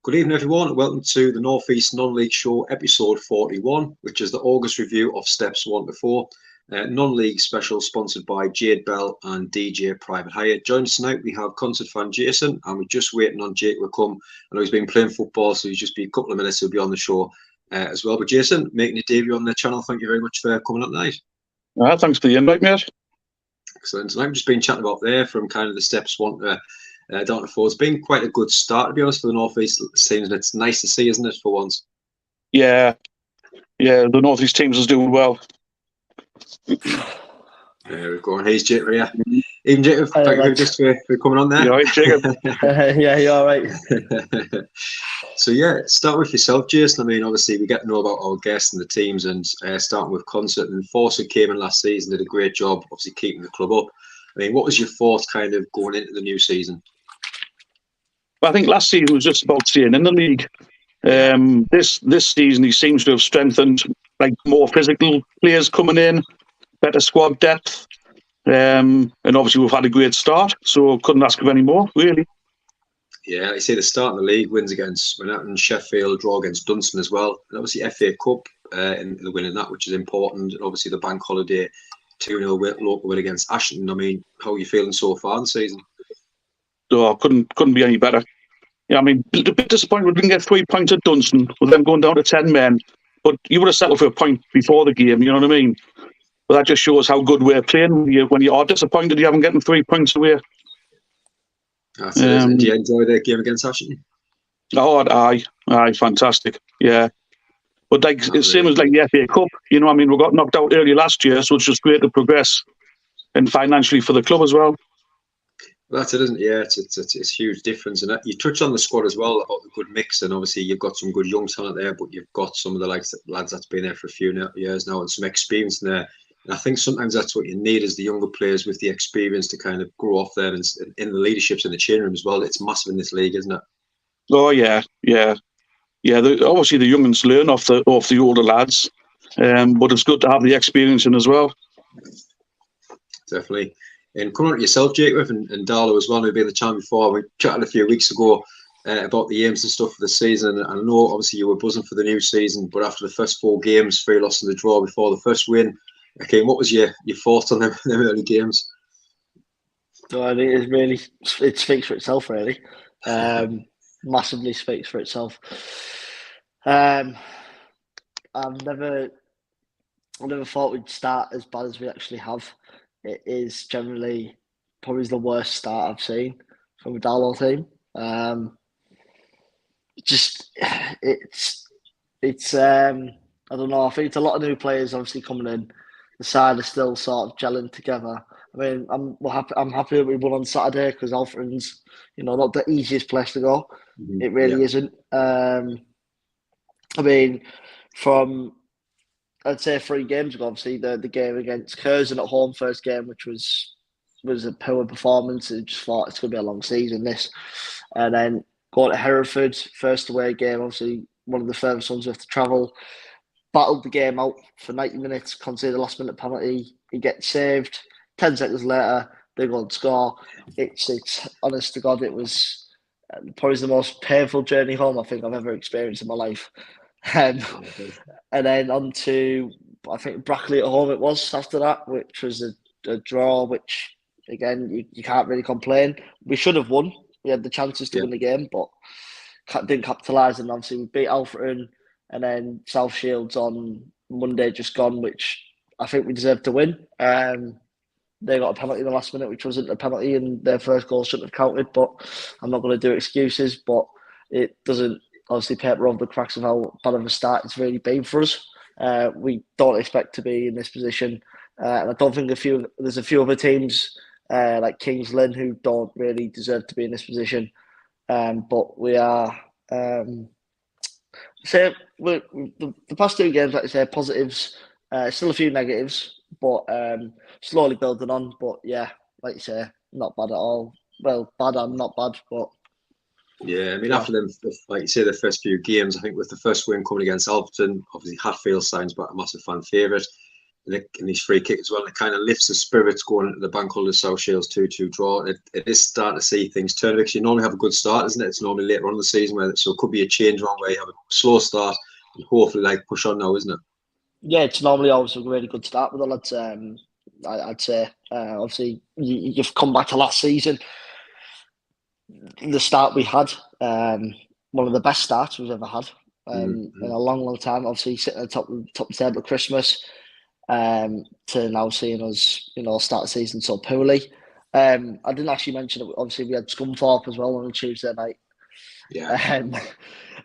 Good evening, everyone. Welcome to the North East Non-League Show, episode 41, which is the August review of steps 1 to 4. Non-league special sponsored by Jade Bell and DJ Private Hire. Joining us tonight, we have concert fan Jason, and we're just waiting on Jake to come. I know he's been playing football, so he's just be a couple of minutes. He'll be on the show as well. But Jason, making your debut on the channel, thank you very much for coming up tonight. Thanks for the invite, mate. Excellent. Tonight we've just been chatting about there from kind of the steps 1 to down to 4. It's been quite a good start, to be honest, for the North East teams, and it's nice to see, isn't it, for once? Yeah, the North East teams is doing well. There we go. And here's Jacob here. Even Jacob, thank you just for coming on there. You all right, Jacob? Yeah, you're all right. So, start with yourself, Jason. I mean, obviously, we get to know about our guests and the teams, and starting with Concert. And Forster came in last season, did a great job, obviously, keeping the club up. I mean, what was your thought kind of going into the new season? I think last season was just about staying in the league. This season, he seems to have strengthened, like more physical players coming in, better squad depth, and obviously we've had a great start, so couldn't ask for any more, really. Yeah, I say the start of the league, wins against Manhattan, Sheffield, draw against Dunstan as well, and obviously FA Cup in the win in that, which is important, and obviously the bank holiday 2-0 local win against Ashton. I mean, how are you feeling so far in the season? So couldn't be any better. Yeah, I mean, a bit disappointed we didn't get 3 points at Dunstan with them going down to 10 men, but you would have settled for a point before the game, you know what I mean? But that just shows how good we're playing. When you are disappointed you haven't getting 3 points away. That's it, isn't it? Did you enjoy the game against Ashton? Oh, aye, fantastic. Yeah. But like it's same as like the FA Cup, you know what I mean? We got knocked out early last year, so it's just great to progress and financially for the club as well. Well, that's it, isn't it? Yeah, it's a huge difference. And you touched on the squad as well, about the good mix, and obviously you've got some good young talent there, but you've got some of the lads that's been there for a few years now and some experience in there. And I think sometimes that's what you need, is the younger players with the experience to kind of grow off them, and in the leaderships in the change room as well. It's massive in this league, isn't it? Oh yeah. Obviously the young ones learn off the older lads, but it's good to have the experience in as well. Definitely. And coming on to yourself, Jacob, and Darlow as well, who've been the champ before. We chatted a few weeks ago about the aims and stuff for the season. And I know, obviously, you were buzzing for the new season, but after the first 4 games, 3 losses and a draw before the first win, okay, what was your thoughts on them early games? So I think it speaks for itself, really. Massively speaks for itself. I've never thought we'd start as bad as we actually have. It is generally probably the worst start I've seen from a Darlow team. It's I don't know. I think it's a lot of new players obviously coming in. The side is still sort of gelling together. I mean, I'm happy that we won on Saturday, because Alfred's, not the easiest place to go. Mm-hmm. It really isn't. I mean, from I'd say 3 games ago, obviously the game against Curzon at home, first game, which was a poor performance. I just thought it's going to be a long season, this. And then going to Hereford, first away game, obviously one of the furthest ones we have to travel. Battled the game out for 90 minutes, conceded a last minute penalty. He gets saved. 10 seconds later, they go and score. It's honest to God, it was probably the most painful journey home I think I've ever experienced in my life. And then on to, I think, Brackley at home it was after that, which was a draw, which, again, you can't really complain. We should have won. We had the chances to win the game, but didn't capitalise. And obviously we beat Alfreton, and then South Shields on Monday just gone, which I think we deserved to win. They got a penalty in the last minute, which wasn't a penalty, and their first goal shouldn't have counted, but I'm not going to do excuses. But it doesn't obviously paper over the cracks of how bad of a start it's really been for us. We don't expect to be in this position. And I don't think there's a few other teams like Kings Lynn who don't really deserve to be in this position. But we are... the past 2 games, like I say, positives, still a few negatives, but slowly building on. But yeah, like you say, not bad at all. Well, bad and not bad, but yeah, I mean, after them, like you say, the first few games, I think with the first win coming against Alfreton, obviously Hatfield signs back a massive fan favourite. in his free kick as well. And it kind of lifts the spirits going into the Bank Holiday South Shields 2-2 draw. It is starting to see things turn, because you normally have a good start, isn't it? It's normally later on in the season, so it could be a change one where you have a slow start and hopefully push on now, isn't it? Yeah, it's normally always a really good start with the lads. I'd say, obviously, you've come back to last season. The start we had, one of the best starts we've ever had in a long, long time. Obviously, sitting at the top of the table at Christmas, to now seeing us, start the season so poorly. I didn't actually mention it. Obviously, we had Scunthorpe as well on a Tuesday night. Yeah.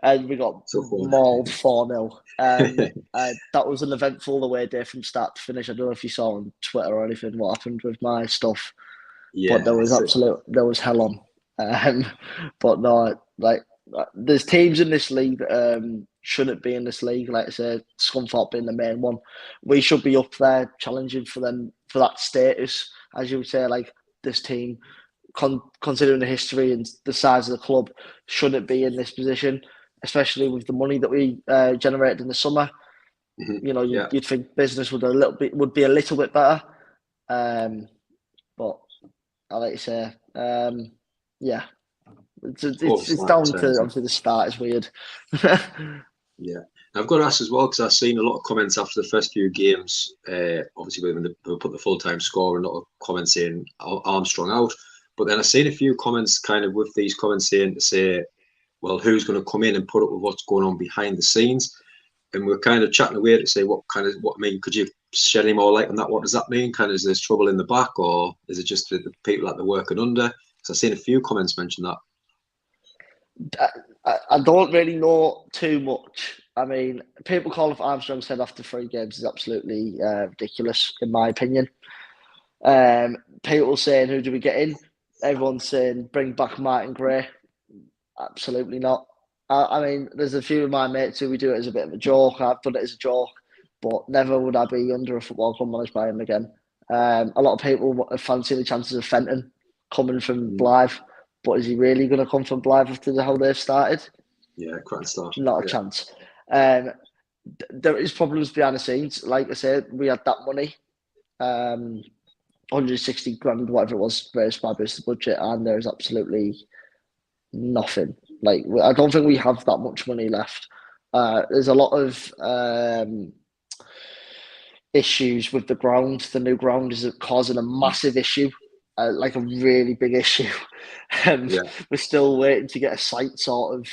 And we got mauled 4-0. That was an eventful away day from start to finish. I don't know if you saw on Twitter or anything what happened with my stuff. Yeah, but there was hell on. But no, there's teams in this league that shouldn't be in this league. Like I said, Scunthorpe being the main one. We should be up there challenging for them for that status, as you would say. Like, this team, considering the history and the size of the club, shouldn't be in this position, especially with the money that we generated in the summer. You'd think business would be a little bit better. But I like to say, yeah, it's down to obviously the start is weird. Yeah, I've got to ask as well, because I've seen a lot of comments after the first few games. Obviously, when they put the full-time score, and a lot of comments saying Armstrong out. But then I've seen a few comments kind of with these comments saying to say, well, who's going to come in and put up with what's going on behind the scenes? And we're kind of chatting away to say could you shed any more light on that? What does that mean? Kind of, is there trouble in the back, or is it just the people that they're working under? Because I've seen a few comments mention that. I don't really know too much. I mean, people calling for Armstrong said after 3 games is absolutely ridiculous, in my opinion. People saying, who do we get in? Everyone's saying, bring back Martin Gray. Absolutely not. I mean, there's a few of my mates who we do it as a bit of a joke. I've done it as a joke, but never would I be under a football club managed by him again. A lot of people fancy the chances of Fenton coming from Blythe. But is he really going to come from Blythe after how they've started? Yeah, quite a start. Not a chance. There is problems behind the scenes. Like I said, we had that money, 160 grand, whatever it was, raised by business budget, and there's absolutely nothing. Like, I don't think we have that much money left. There's a lot of issues with the ground. The new ground is causing a massive issue. Like a really big issue. We're still waiting to get a site sort of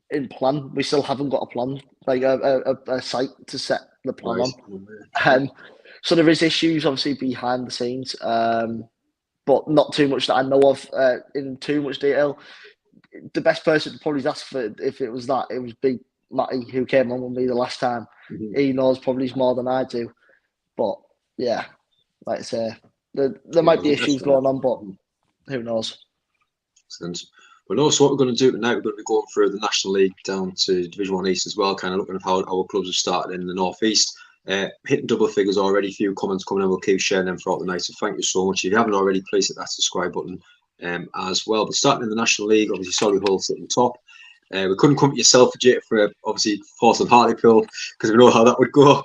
in plan. We still haven't got a plan, like a site to set the plan on. So there is issues obviously behind the scenes, but not too much that I know of in too much detail. The best person to probably ask for, if it was that, it was Big Matty, who came on with me the last time. He knows probably more than I do. But yeah, like I say, there might be issues going on, but who knows? Excellent. But also, what we're going to do tonight, we're going to be going through the National League down to Division 1 East as well, kind of looking at how our clubs have started in the North East. Hitting double figures already, a few comments coming in, we'll keep sharing them throughout the night, so thank you so much. If you haven't already, please hit that subscribe button as well. But starting in the National League, obviously Solihull sitting top. We couldn't come to yourself, Jay, for obviously force on Hartlepool, because we know how that would go.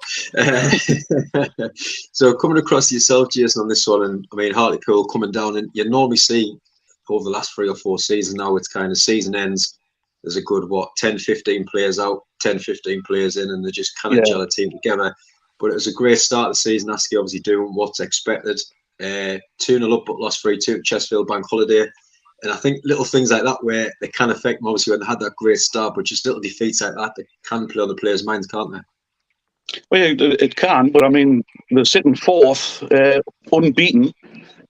So coming across to yourself, Jason, on this one, and I mean Hartlepool coming down, and you normally see over the last 3 or 4 seasons now, it's kind of season ends, there's a good 10-15 players out, 10-15 players in, and they just kind of gel a team together. But it was a great start of the season. Askey obviously doing what's expected. 2-0 up, but lost 3-2 at Chesterfield Bank Holiday. And I think little things like that, where they can affect them, obviously, when they had that great start, but just little defeats like that, they can play on the players' minds, can't they? Well, it can, but I mean, they're sitting 4th, unbeaten.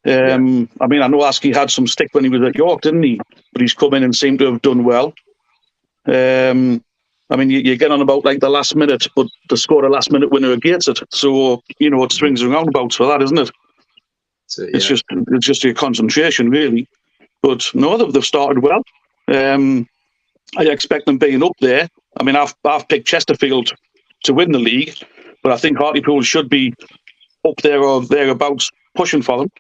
I mean, I know Askey had some stick when he was at York, didn't he? But he's come in and seemed to have done well. I mean, you get on about like the last minute, but they scored a last minute winner against it. So, it swings and roundabouts for that, isn't it? It's just your concentration, really. But no, they've started well. I expect them being up there. I mean, I've picked Chesterfield to win the league, but I think Hartlepool should be up there or thereabouts pushing for them.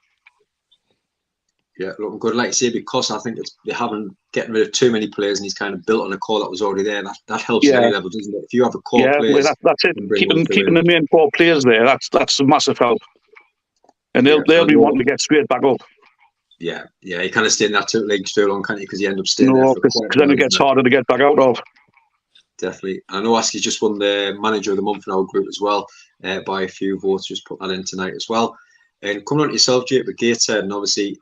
Yeah, looking good. Like you say, because I think they haven't getting rid of too many players, and he's kind of built on a core that was already there. That helps at any level, doesn't it? If you have a core Well, players, that's it. you can bring Keeping one through. the main core players there. That's a massive help, and they'll be wanting to get straight back up. Yeah, you kind of stay in that league too long, can't you? Because you end up staying No, there for because quite a then while, it gets isn't it? harder to get back out of. Definitely. I know Askey's just won the Manager of the Month in our group as well by a few votes. Just put that in tonight as well. And coming on to yourself, Jake, with Gateshead, and obviously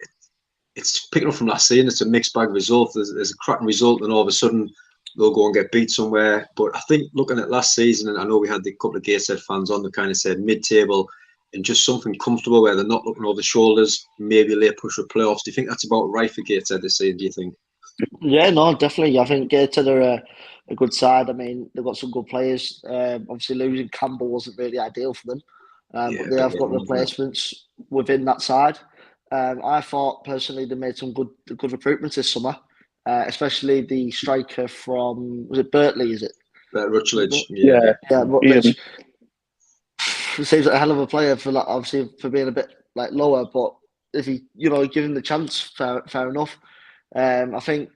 it's picking up from last season. It's a mixed bag of results. There's a cracking result, and all of a sudden they'll go and get beat somewhere. But I think looking at last season, and I know we had a couple of Gateshead fans on that kind of said mid-table and just something comfortable where they're not looking over the shoulders, maybe a late push for playoffs. Do you think that's about right for Gateshead this season, do you think? Yeah, no, definitely. I think Gateshead are a good side. I mean, they've got some good players. Obviously, losing Campbell wasn't really ideal for them, but they have got replacements within that side. I thought personally they made some good recruitments this summer, especially the striker from, was it Bertley? Is it? Rutledge, yeah, Rutledge. Seems like a hell of a player for that, obviously for being a bit like lower, but if he, give him the chance, fair enough. I think,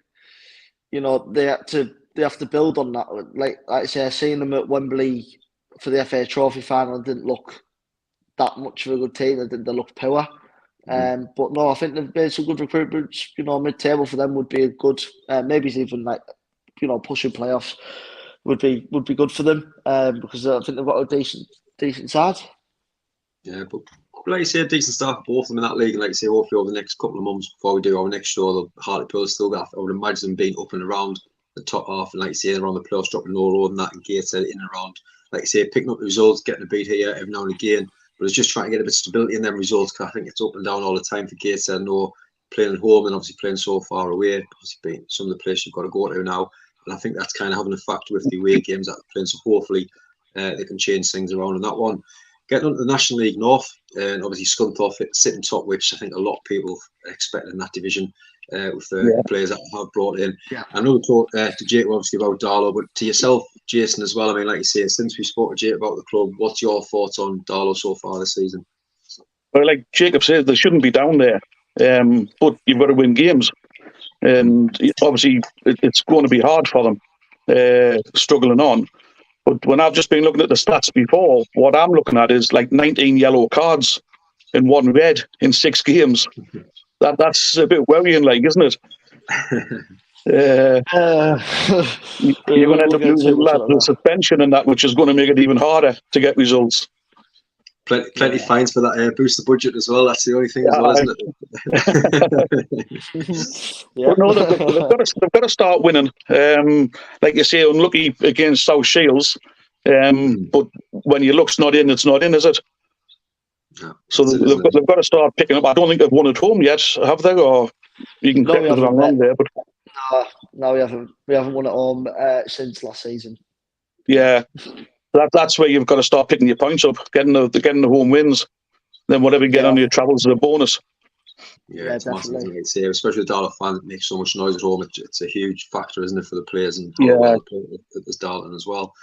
they have to build on that. Like I say, seeing them at Wembley for the FA Trophy final didn't look that much of a good team. They looked poor. But no, I think they've made some good recruitments. Mid-table for them would be a good. Maybe even like, pushing playoffs would be good for them. Because I think they've got a decent side. Yeah, but like you say, a decent start for both of them in that league. And like you say, hopefully over the next couple of months before we do our next show, the Hartlepool still got, I would imagine them being up and around the top half. And like you say, they're on the playoffs, dropping no lower than that, and Gateshead in and around. Like you say, picking up the results, getting a beat here every now and again. But it's just trying to get a bit of stability in them results, because I think it's up and down all the time for Gateshead. No, playing at home and obviously playing so far away, obviously being some of the places you've got to go to now. And I think that's kind of having a factor with the away games that they're playing. So hopefully they can change things around in that one. Getting on to the National League North, and obviously Scunthorpe sitting top, which I think a lot of people expect in that division with the players that have brought in. Yeah. I know we talked to Jake obviously about Darlow, but to yourself, Jason, as well. I mean, like you say, since we spoke to Jake about the club, what's your thoughts on Darlow so far this season? Well, like Jacob said, they shouldn't be down there, but you've got to win games, and obviously it's going to be hard for them, struggling on. But when I've just been looking at the stats before, what I'm looking at is like 19 yellow cards and 1 red in 6 games. That's a bit worrying, like, isn't it? You're going to end up losing lads with suspension and that, which is going to make it even harder to get results. Plenty fines for that boost the budget as well. That's the only thing as well, isn't it? But no, they've got to start winning. Like you say, unlucky against South Shields. But when your luck's not in, it's not in, is it? Yeah, so they've got to start picking up. I don't think they've won at home yet, have they? Or you can correct me if I'm wrong there. But no, we haven't. We haven't won at home since last season. Yeah. That's where you've got to start picking your points up, getting the home wins. Then whatever you get on your travels is a bonus. Yeah, it's massive, isn't it? Especially with Darlington fans that make so much noise at home. It's a huge factor, isn't it, for the players and how well they play at Darlington as well.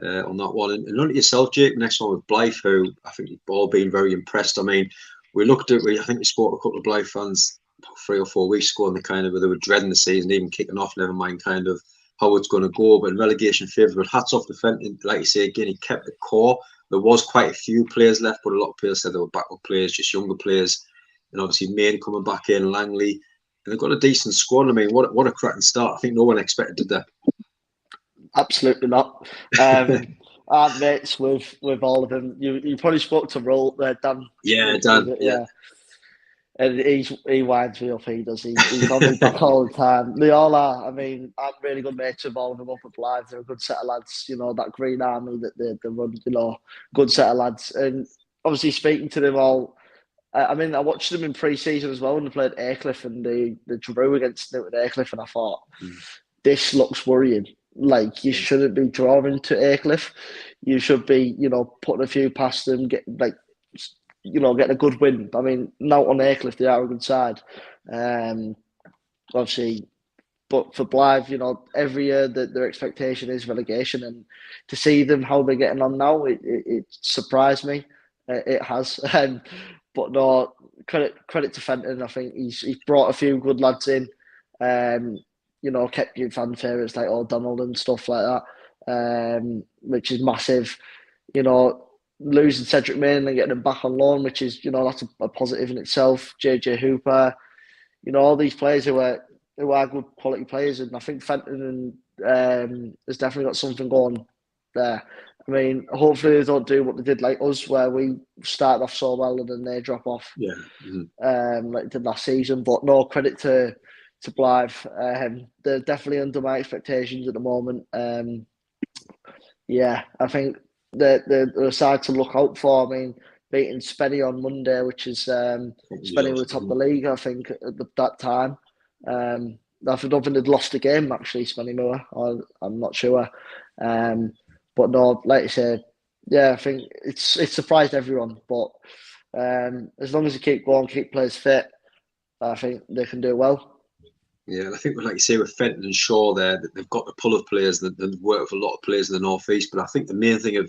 On that one, and on to yourself, Jake. Next one with Blythe, who I think you've all been very impressed. I mean, I think we spoke to a couple of Blythe fans 3 or 4 weeks ago, and they were dreading the season, even kicking off. Never mind, kind of how it's going to go. But in relegation favour, but hats off to Fenton. Like you say again, he kept the core. There was quite a few players left, but a lot of players said they were backup players, just younger players. And obviously Main coming back in, Langley, and they've got a decent squad. I mean, what a cracking start! I think no one expected, did they? Absolutely not. I'm mates with all of them. You probably spoke to Roll Dan. Yeah, Dan. Yeah. And he winds me up. He does. He's on me back all the time. They all are. I mean, I'm really good mates with all of them up at Blythe. They're a good set of lads. That Green Army that they run. Good set of lads. And obviously speaking to them all. I mean, I watched them in pre-season as well when they played Aycliffe and they drew against Newton Aycliffe, and I thought, this looks worrying. Like, you shouldn't be drawing to Aycliffe. You should be, putting a few past them, getting a good win. I mean, now on Aycliffe, they are a good side. Obviously, but for Blythe, every year their expectation is relegation, and to see them how they're getting on now, it surprised me. It has. no, credit to Fenton. I think he's brought a few good lads in. Kept your fan favourites like O'Donnell and stuff like that, which is massive. Losing Cedric Main and getting him back on loan, which is, that's a positive in itself. JJ Hooper, all these players who are good quality players, and I think Fenton has definitely got something going there. I mean, hopefully they don't do what they did like us, where we started off so well and then they drop off. Yeah. Like they did last season. But no, credit to Blythe. They're definitely under my expectations at the moment. I think they're a side to look out for. I mean, beating Spenny on Monday, which is Spenny were top of the league, I think, at that time. I don't think they'd lost a game, actually, Spenny Moore. I'm not sure. But no, like I said, I think it's surprised everyone. But as long as they keep going, keep players fit, I think they can do well. Yeah, and I think, like you say, with Fenton and Shaw there, that they've got the pull of players and they've worked with a lot of players in the North East. But I think the main thing of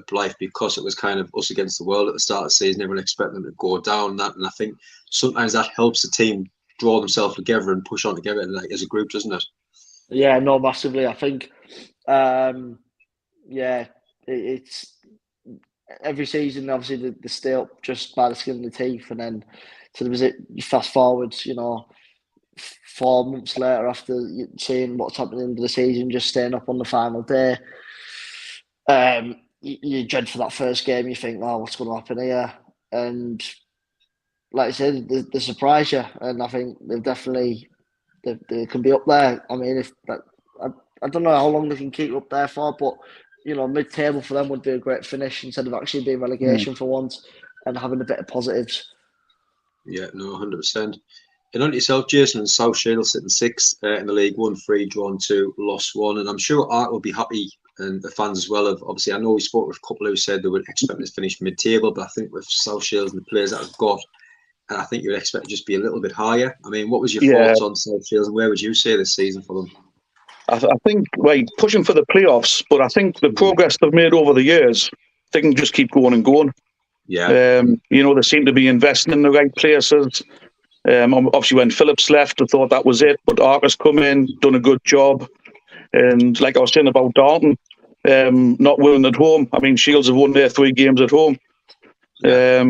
Blythe, because it was kind of us against the world at the start of the season, everyone expected them to go down that. And I think sometimes that helps the team draw themselves together and push on together as a group, doesn't it? Yeah, no, massively. I think, it's every season, obviously, they stay up just by the skin of the teeth. And then, so there was it, you fast forwards, 4 months later after seeing what's happening in the season, just staying up on the final day. You dread for that first game. You think, oh, what's going to happen here? And like I said, they surprise you, and I think they've definitely they can be up there. I mean, I don't know how long they can keep up there for, but mid-table for them would be a great finish instead of actually being relegation for once and having a bit of positives. Yeah, no, 100%. And on yourself, Jason, and South Shield sitting sixth in the league, 1-3, drawn 2, lost 1. And I'm sure Art will be happy, and the fans as well. Obviously, I know we spoke with a couple who said they would expect to finish mid-table, but I think with South Shields and the players that I've got, I think you would expect to just be a little bit higher. I mean, what was your thoughts on South Shields, and where would you say this season for them? I think, pushing for the playoffs, but I think the progress they've made over the years, they can just keep going and going. Yeah. They seem to be investing in the right places. Obviously, when Phillips left, I thought that was it. But Arca's come in, done a good job. And like I was saying about Dalton, not winning at home. I mean, Shields have won their 3 games at home. Yeah.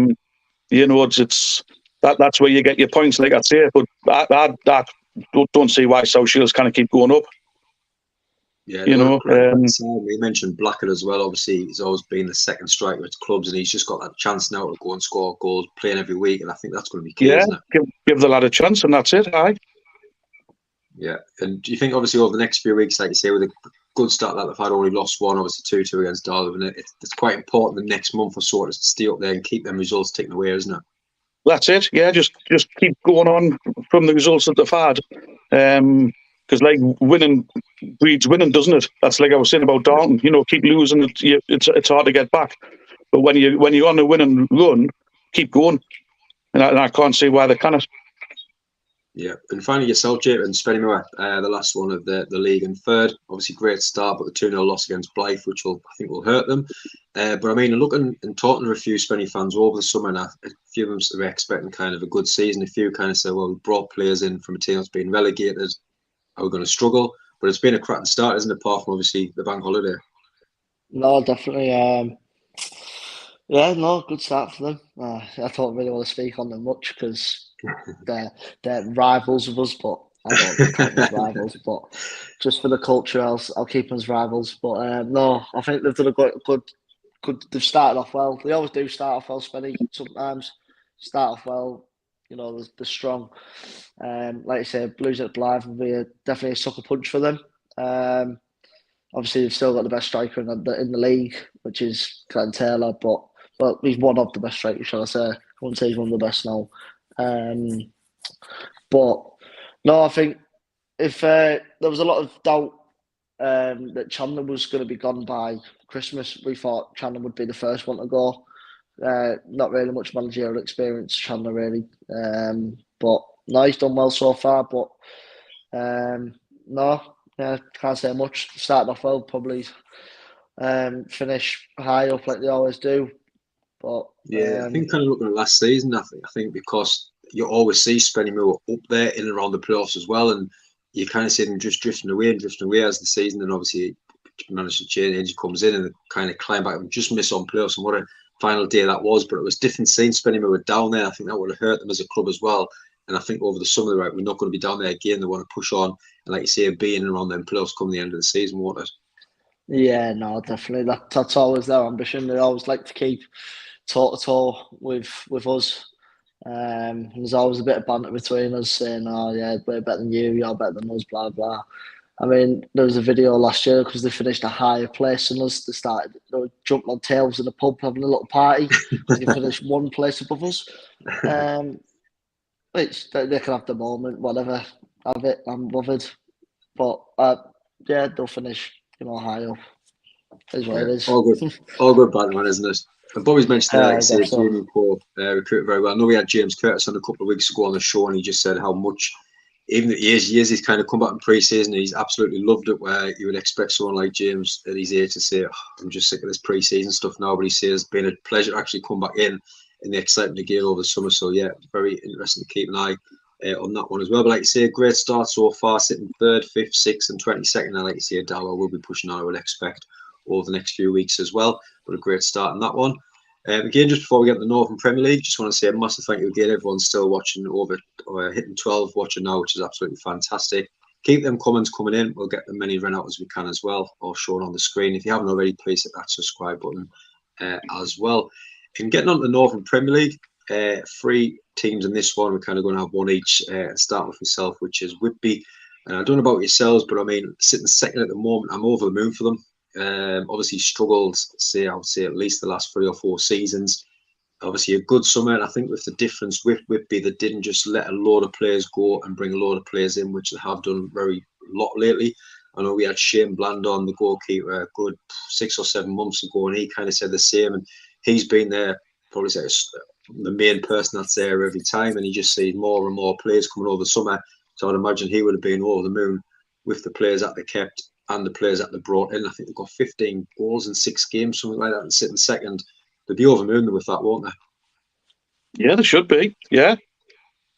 It's that's where you get your points, like I say. But I don't see why South Shields kind of keep going up. Yeah, we mentioned Blackett as well. Obviously, he's always been the second striker at clubs, and he's just got that chance now to go and score goals, playing every week, and I think that's going to be key, isn't it? Give the lad a chance, and that's it. Aye. Yeah, and do you think, obviously, over the next few weeks, like you say, with a good start that they've had, only lost 1, obviously 2-2 against Darwin, it's quite important the next month or so to stay up there and keep them results ticking away, isn't it? That's it. Yeah, just keep going on from the results that they've had. Because winning breeds winning, doesn't it? That's like I was saying about Dalton. Keep losing, it's hard to get back. But when you're on a winning run, keep going. And I can't see why they cannot. Yeah, and finally yourself, Jake, and Spennymoor, the last one of the league and third. Obviously, great start, but the 2-0 loss against Blythe, which I think will hurt them. But I mean, looking and talking to a few Spenny fans over the summer, and a few of them were expecting kind of a good season. A few kind of said, well, we brought players in from a team that's been relegated. Are we going to struggle? But it's been a cracking start, isn't it, apart from obviously the bank holiday? No, definitely. Good start for them. I don't really want to speak on them much because they're rivals of us, but I don't count them as rivals. But just for the culture, I'll keep them as rivals. But no, I think they've done a good. They've started off well. They always do start off well, Spenny. Sometimes start off well. They're strong. Like I said, losing at Blythe will be definitely a sucker punch for them. Obviously, they've still got the best striker in the league, which is Clayton Taylor, but he's one of the best strikers, shall I say. I wouldn't say he's one of the best now. But no, I think if there was a lot of doubt that Chandler was going to be gone by Christmas, we thought Chandler would be the first one to go. Not really much managerial experience, Chandler, really. But no, he's done well so far. But can't say much. Started off well, probably finish high up like they always do. But yeah, I think kind of looking at last season, I think because you always see Spennymoor up there in and around the playoffs as well, and you kind of see them just drifting away as the season, and obviously managed to change. He comes in and kind of climb back and just miss on playoffs, and what a final day that was. But it was different seeing Spennymoor down there. I think that would have hurt them as a club as well. And I think over the summer, right, we're not going to be down there again. They want to push on, and like you say, being around them playoffs come the end of the season, won't it? yeah, no, definitely. That's always their ambition. They always like to keep toe to toe with us. There's always a bit of banter between us saying, "Oh yeah, we're better than you. You're better than us." Blah blah. I mean, there was a video last year because they finished a higher place than us. They were jumping on tails in the pub having a little party because they finished one place above us. Which they can have the moment, whatever. Have it. I'm bothered. But yeah, they'll finish, high up. Is what Yeah, it is. all good banter, isn't it? And Bobby's mentioned that, like I you guess say, so. Jamie Poor recruited very well. I know we had James Curtis on a couple of weeks ago on the show, and he just said how much, even at years, he's kind of come back in pre-season, he's absolutely loved it, where you would expect someone like James at his age to say, oh, I'm just sick of this pre-season stuff now, but he says it's been a pleasure to actually come back in the excitement of game over the summer. So yeah, very interesting to keep an eye on that one as well. But like you say, great start so far, sitting 3rd, 5th, 6th and 22nd. And like you say, Darwell will be pushing on, I would expect, over the next few weeks as well. But a great start on that one. Again, just before we get to the Northern Premier League, just want to say a massive thank you again. Everyone's still watching over, hitting 12 watching now, which is absolutely fantastic. Keep them comments coming in. We'll get them many run out as we can as well, or shown on the screen. If you haven't already, please hit that subscribe button as well. And getting on to the Northern Premier League, 3 teams in this one. We're kind of going to have one each. Start with myself, which is Whitby. I don't know about yourselves, but I mean, sitting second at the moment, I'm over the moon for them. Obviously struggled, I would say at least the last 3 or 4 seasons. Obviously a good summer, and I think with the difference with Whitby, they didn't just let a load of players go and bring a load of players in, which they have done very lot lately. I know we had Shane Bland on, the goalkeeper, a good 6 or 7 months ago, and he kind of said the same. And he's been there, probably say the main person that's there every time, and he just sees more and more players coming over the summer. So I'd imagine he would have been over the moon with the players that they kept and the players that they brought in. I think they've got 15 goals in 6 games, something like that, and sitting second. They'd be over the moon with that, won't they? Yeah, they should be. Yeah.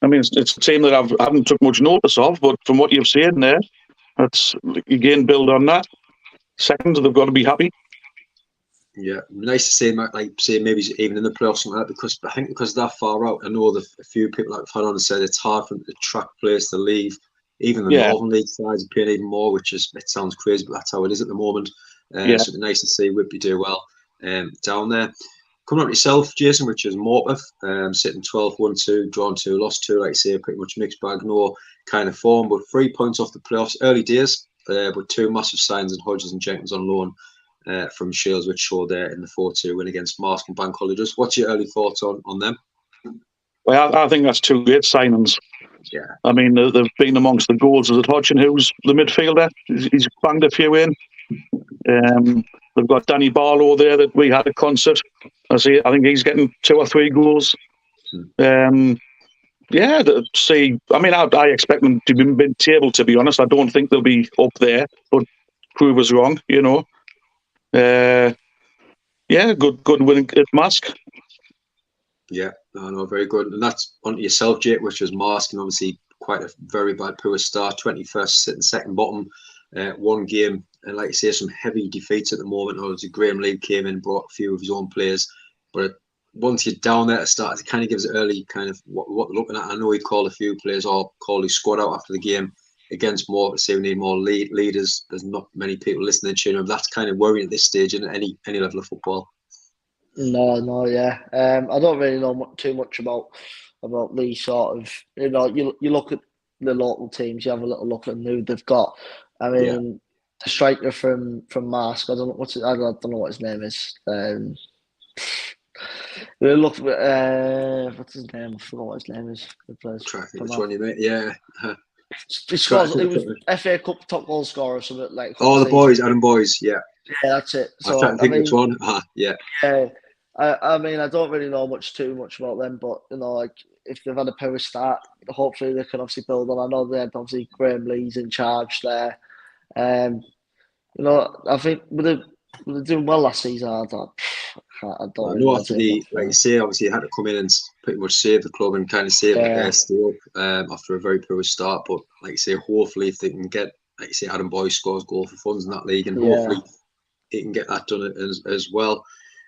I mean, it's a team that I haven't took much notice of, but from what you've seen there, that's, again, build on that. Second, they've got to be happy. Yeah, nice to see, like say maybe even in the playoffs, something like that, because I think because they're far out, I know a few people that have had on and said it's hard for them to track players to leave. Even the Northern League sides are paying even more, which is, it sounds crazy, but that's how it is at the moment. So it'd be nice to see Whitby do well down there. Coming on to yourself, Jason, which is Morpeth, sitting 12, 1-2, drawn 2, lost 2, like I say, pretty much mixed bag, no kind of form, but 3 points off the playoffs, early days, with 2 massive signs and Hodges and Jenkins on loan from Shields, which showed there in the 4-2 win against Marsk and Bank Holidays. What's your early thoughts on them? Well, I think that's 2 great signings. Yeah. I mean, they've been amongst the goals. Is it Hodgson, who's the midfielder? He's banged a few in. They've got Danny Barlow there that we had a concert. I think he's getting 2 or 3 goals. I mean, I expect them to be mid-table, to be honest. I don't think they'll be up there, but prove us wrong, good winning at Marsk. Yeah, no, very good. And that's onto yourself, Jake, which was Marsk, and obviously quite a very bad poor start. 21st, sitting second bottom, 1 game, and like you say, some heavy defeats at the moment. Obviously, Graham Lee came in, brought a few of his own players, but once you're down there to start, it kind of gives early kind of what they're looking at. I know he called a few players or called his squad out after the game against more, say we need more leaders. There's not many people listening to him. That's kind of worrying at this stage in any level of football. No, yeah. I don't really know too much about these sort of, you look at the local teams, you have a little look at who they've got. I mean, the striker from Marsk, I don't know what his name is. Look, what's his name? I forgot what his name is. Which one you mate? Yeah. He was FA Cup top goal scorer or something like. Oh, the boys, Adam Boys, yeah. Yeah, that's it. So, I'm trying to think which one. Yeah. Yeah. I mean, I don't really know too much about them, but like if they've had a power start, hopefully they can obviously build on. I know they had obviously Graham Lee's in charge there. I think with They're doing well last season. I don't I really know want after to say much, like you say, obviously he had to come in and pretty much save the club and kind of save stay up after a very poor start. But like you say, hopefully if they can get, like you say, Adam Boyce scores goal for funds in that league, and hopefully he can get that done as well.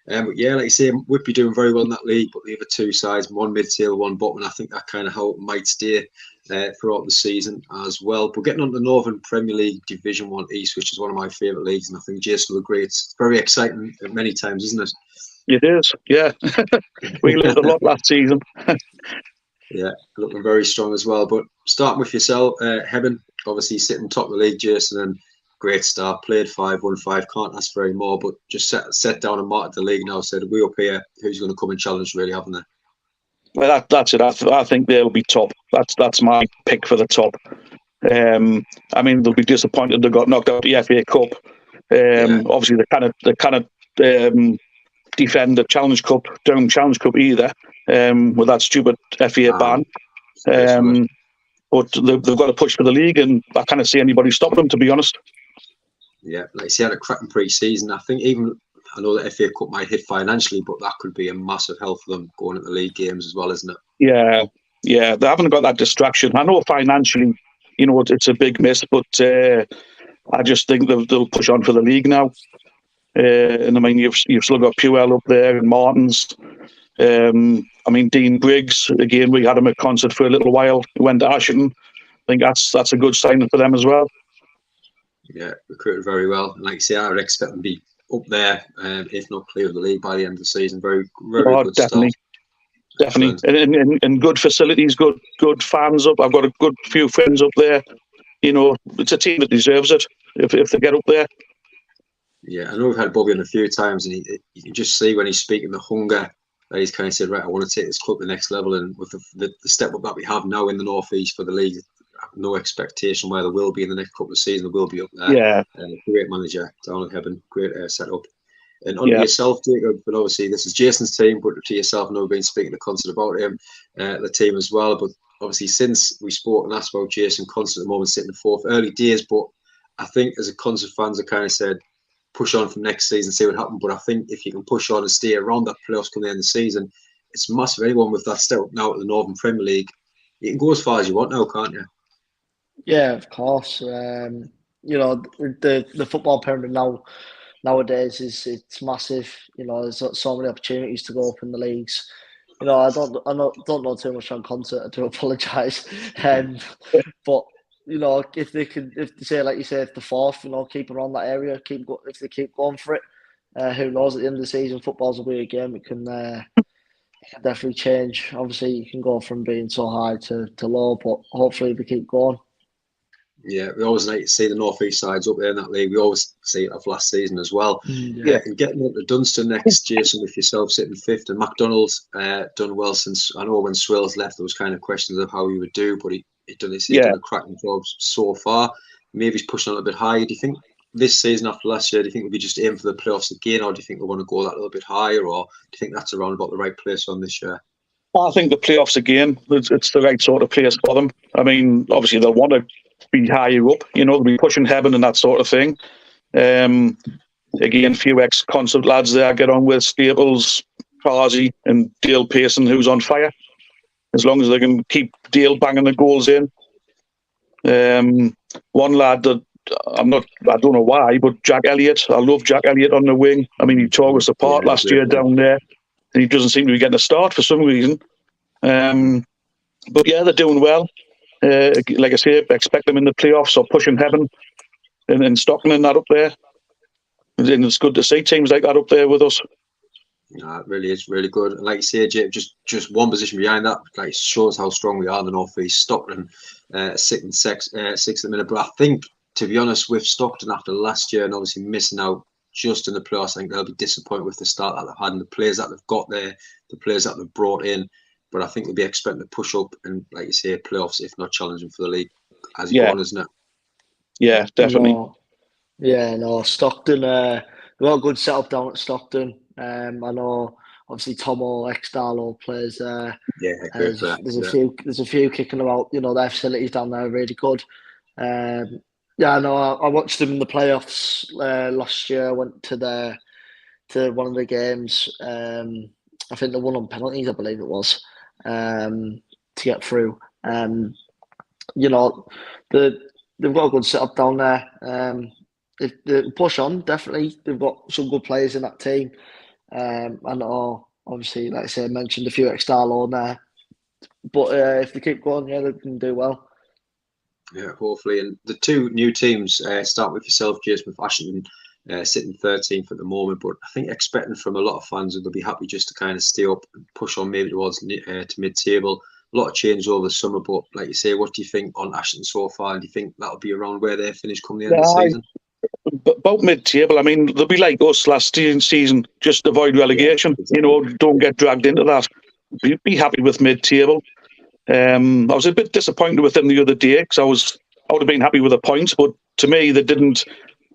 But yeah, like you say, Whitby doing very well in that league, but the other two sides, one mid-table, one bottom, and I think that kind of how it might stay throughout the season as well. But getting on to the Northern Premier League Division 1 East, which is one of my favourite leagues, and I think Jason will agree, it's very exciting at many times, isn't it? It is, yeah. We learned a lot last season. Yeah, looking very strong as well. But starting with yourself, Hebben, obviously sitting top of the league, Jason, and great start. Played 5, won 5, can't ask for any more. But just set down and marked the league now. Said we up here, who's going to come and challenge? Really, haven't they? Well, that's it. I think they'll be top. That's my pick for the top. I mean, they'll be disappointed they got knocked out the FA Cup. Obviously, they cannot defend the Challenge Cup, Down Challenge Cup either, with that stupid FA ban. But they've got to push for the league, and I can't see anybody stopping them, to be honest. Yeah, like I say, had a cracking pre-season. I think I know the FA Cup might hit financially, but that could be a massive help for them going into the league games as well, isn't it? Yeah, they haven't got that distraction. I know financially, it's a big miss, but I just think they'll push on for the league now. And I mean, you've still got Puel up there and Martins. I mean, Dean Briggs, again, we had him at concert for a little while. He went to Ashton. I think that's a good sign for them as well. Yeah, recruited very well. And like you say, I would expect them to be up there, if not clear of the league by the end of the season. Very good definitely. start. Definitely. And good facilities, good fans up. I've got a good few friends up there. It's a team that deserves it if they get up there. Yeah, I know we've had Bobby on a few times, and you can just see when he's speaking the hunger that he's kind of said, right, I want to take this club to the next level. And with the step up that we have now in the North East for the league, I have no expectation where there will be in the next couple of seasons. There will be up there. Yeah. Great manager, down at Hebben. Great setup. And on to yourself, Jacob, but obviously this is Jason's team, but to yourself, I know we've been speaking to Concert about him, the team as well. But obviously since we spoke and asked about Jason, Concert at the moment sitting in fourth, early days, but I think as a Concert fans, I kind of said, push on from next season, see what happens. But I think if you can push on and stay around that playoffs coming in the season, it's massive. Anyone with that step up now at the Northern Premier League, you can go as far as you want now, can't you? Yeah, of course. The football pyramid nowadays it's massive. There's so many opportunities to go up in the leagues. I don't know too much on Concert. I do apologise. But if they say, like you say, if the fourth, keep around that area, if they keep going for it, who knows? At the end of the season, football's a weird game. It can definitely change. Obviously, you can go from being so high to low, but hopefully they keep going. Yeah, we always like to see the North East sides up there in that league. We always see it of last season as well. Yeah. And getting up to Dunstan next, Jason, with yourself sitting fifth, and McDonald's done well since, I know when Swills left, there was kind of questions of how he would do, but he's done a cracking job so far. Maybe he's pushing a little bit higher. Do you think this season after last year, do you think we'll be just aiming for the playoffs again, or do you think we want to go that little bit higher, or do you think that's around about the right place on this year? I think the playoffs again, it's the right sort of place for them. I mean, obviously they'll want to be higher up, they'll be pushing Hebben and that sort of thing. Again, a few ex-Concert lads there get on with Staples, Carsey and Dale Pearson, who's on fire. As long as they can keep Dale banging the goals in. One lad that I don't know why, but Jack Elliott. I love Jack Elliott on the wing. I mean, he tore us apart last year down there, and he doesn't seem to be getting a start for some reason. But yeah, they're doing well. Like I say, expect them in the playoffs or pushing Hebben and Stockton and that up there. And it's good to see teams like that up there with us. No, it really is really good. And like you say, Jake, just one position behind that, like, shows how strong we are in the North East. Stockton, sixth at the minute. But I think, to be honest, with Stockton after last year and obviously missing out just in the playoffs, I think they'll be disappointed with the start that they've had and the players that they've got there, the players that they've brought in. But I think they'll be expecting to push up and, like you say, playoffs, if not challenging for the league as you go on, isn't it? Yeah, definitely. Stockton, they've got a good setup down at Stockton. I know, obviously, Tomo, ex-Darlow plays there. There's a few kicking about. Their facilities down there are really good. Yeah, no, I watched them in the playoffs last year. I went to one of the games. I think they won on penalties, I believe it was, to get through. You know, they've got a good setup down there. They push on, definitely. They've got some good players in that team. And obviously, like I say, I mentioned a few extra on there. But if they keep going, yeah, they can do well. Yeah, hopefully. And the two new teams start with yourself, Jason, with Ashton sitting 13th at the moment. But I think expecting from a lot of fans that they'll be happy just to kind of stay up and push on maybe towards to mid-table. A lot of change over the summer, but like you say, what do you think on Ashton so far? And do you think that'll be around where they finish come the end of the season? About mid-table, I mean, they'll be like us last season, just avoid relegation. Yeah, exactly. Don't get dragged into that. Be happy with mid-table. I was a bit disappointed with them the other day because I would have been happy with the points, but to me, they didn't.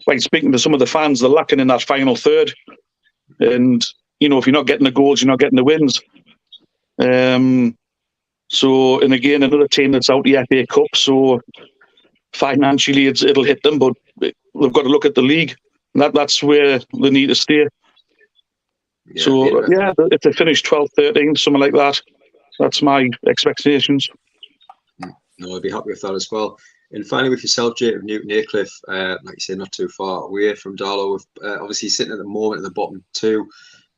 Like speaking to some of the fans, they're lacking in that final third. And if you're not getting the goals, you're not getting the wins. So, and again, another team that's out the FA Cup, so financially it'll hit them, but they've got to look at the league. That's where they need to stay. Yeah, so, yeah, if they finish 12th, 13th, something like that, that's my expectations. No, I'd be happy with that as well. And finally, with yourself, Jacob Newton Aycliffe, like you say, not too far away from Darlow. With obviously sitting at the moment at the bottom two,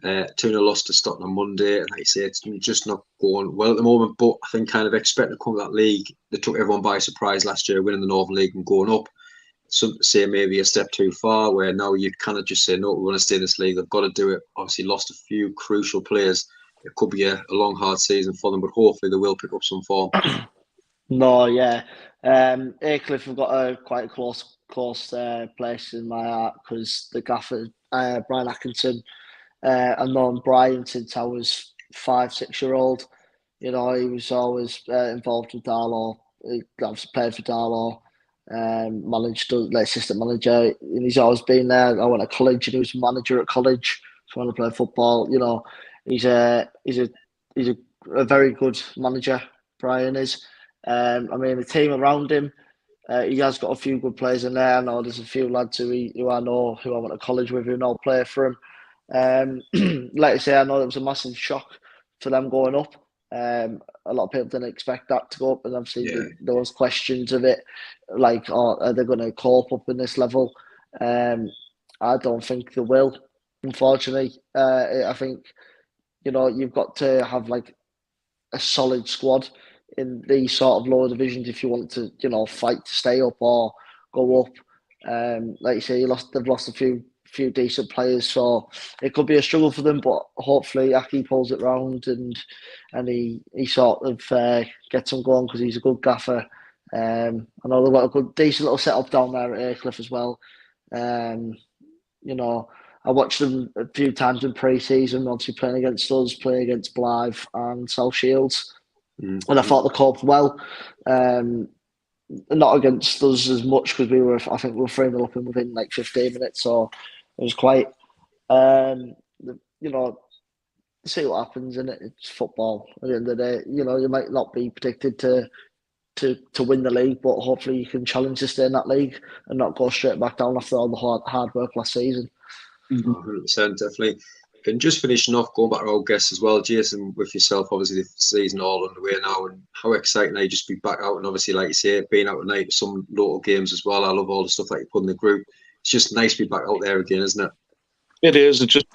2-0 loss to Stockton on Monday. And like you say, it's just not going well at the moment. But I think kind of expecting to come to that league, they took everyone by surprise last year, winning the Northern League and going up. Some say maybe a step too far, where now you kind of just say, no, we want to stay in this league. They've got to do it. Obviously, lost a few crucial players. It could be a long, hard season for them, but hopefully they will pick up some form. No, yeah. Aycliffe have got a quite a close place in my heart because the gaffer, Brian Atkinson, I've known Brian since I was 5-6-year-old. He was always involved with Darlow. He obviously played for Darlow, managed assistant manager, and he's always been there. I went to college and he was manager at college. So when I played football, he's a very good manager. Brian is. I mean, the team around him, he has got a few good players in there. I know there's a few lads who I know who I went to college with who now play for him. Like I say, I know it was a massive shock for them going up. A lot of people didn't expect that to go up, and obviously there was questions of it, like, are they going to cope up in this level? I don't think they will, unfortunately. I think, you've got to have like a solid squad in these sort of lower divisions if you want to, fight to stay up or go up. Like you say, they've lost a few decent players, so it could be a struggle for them. But hopefully, Aki pulls it round and he sort of gets them going because he's a good gaffer. I know they've got a decent little setup down there at Aycliffe as well. I watched them a few times in pre-season, obviously playing against us, playing against Blythe and South Shields. And I thought they coped well. Not against us as much because I think we were 3-0 up within like 15 minutes. So it was quite, see what happens in it. It's football at the end of the day. You might not be predicted to win the league, but hopefully you can challenge to stay in that league and not go straight back down after all the hard work last season. 100%, definitely. And just finishing off, going back to our guests as well, Jason, with yourself, obviously the season all underway now, and how exciting are you just to be back out? And obviously, like you say, being out tonight with some local games as well. I love all the stuff that you put in the group. It's just nice to be back out there again, isn't it? It is. It's just,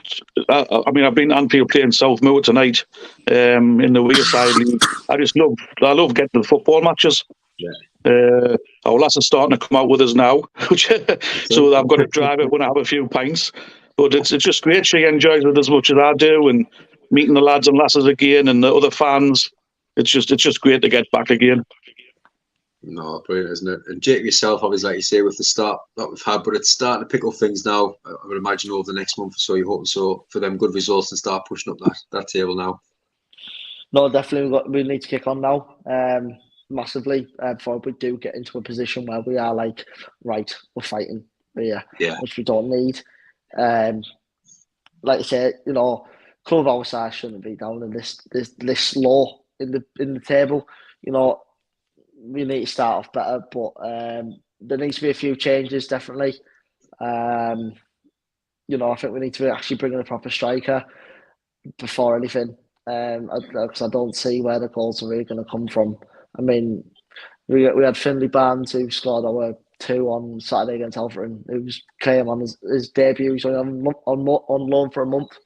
I mean, I've been Anfield playing South Moor tonight in the Wearside League. I love getting to the football matches. Yeah. Our lads are starting to come out with us now, so I've got to drive it when I have a few pints. But it's just great. She enjoys it as much as I do, and meeting the lads and lasses again and the other fans. It's just great to get back again. No, brilliant, isn't it? And Jake, yourself, obviously, like you say, with the start that we've had, but it's starting to pick up things now. I would imagine over the next month or so, you're hoping so for them good results and start pushing up that table now. No, definitely, we need to kick on now, massively, before we do get into a position where we are like, right, we're fighting here, which we don't need. Like I say, club our size shouldn't be down in this low in the table. We need to start off better, but there needs to be a few changes, definitely. You know, I think we need to actually bring in a proper striker before anything. Because I don't see where the goals are really going to come from. I mean, we had Finley Barnes who scored our 2 on Saturday against Alfred, who came on his debut. He's only on loan for a month,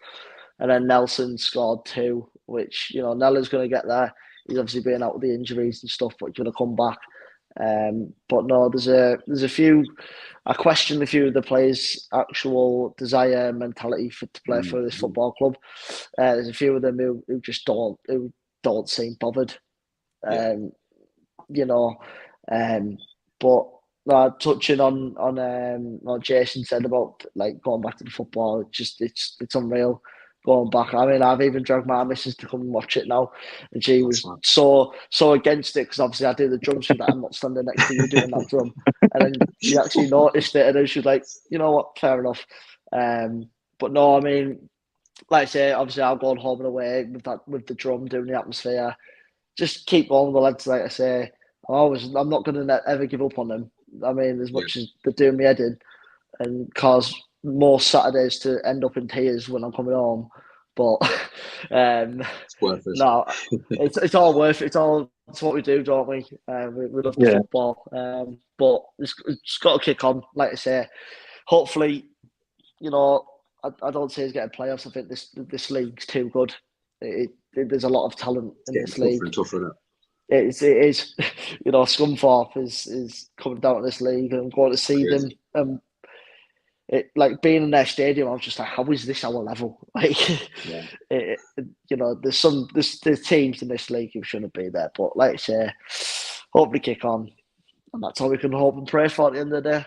and then Nelson scored 2, which, you know, Nella's going to get there. He's obviously been out with the injuries and stuff, but he's going to come back. But no, there's a few. I question a few of the players' actual desire and mentality to play for this football club. There's a few of them who just don't seem bothered. You know, but touching on what Jason said about like going back to the football, it's unreal. Going back, I mean, I've even dragged my missus to come and watch it now, and she was so against it because obviously I do the drums so that I'm not standing next to you doing that drum, and then she actually noticed it, and then she was like, you know what, fair enough. But no, I mean, like I say, obviously I'll go home and away with the drum doing the atmosphere. Just keep going with the lads, like I say. I'm not going to ever give up on them. I mean, as much as they're doing me head in and cause more Saturdays to end up in tears when I'm coming home, but it's worth it. No, it's all worth it. It's what we do, don't we? We love the football, but it's got to kick on. Like I say, hopefully, you know, I don't say it's getting playoffs. I think this league's too good. There's a lot of talent in this league. Tougher and tougher. It is. You know, Scunthorpe is coming down to this league, and I'm going to see them. Like being in their stadium, I was just like, how is this our level? Like, you know, there's teams in this league who shouldn't be there. But like I say, hopefully kick on, and that's all we can hope and pray for at the end of the day.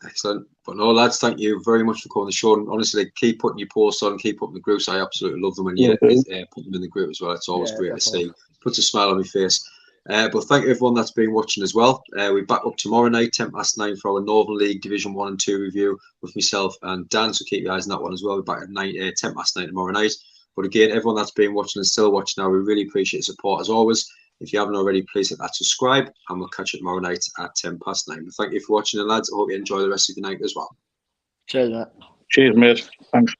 Excellent. But no, lads, thank you very much for calling the show. And honestly, keep putting your posts on, keep putting the groups. I absolutely love them when you put them in the group as well. It's always great definitely to see. Puts a smile on my face. But thank you everyone that's been watching as well. We're back up tomorrow night, 9:10 for our Northern League Division 1 and 2 review with myself and Dan. So keep your eyes on that one as well. We're back at 9:10 tomorrow night. But again, everyone that's been watching and still watching now, we really appreciate your support as always. If you haven't already, please hit that subscribe, and we'll catch you tomorrow night at 9:10. But thank you for watching, and lads, I hope you enjoy the rest of the night as well. Cheers, mate. Cheers, mate. Thanks.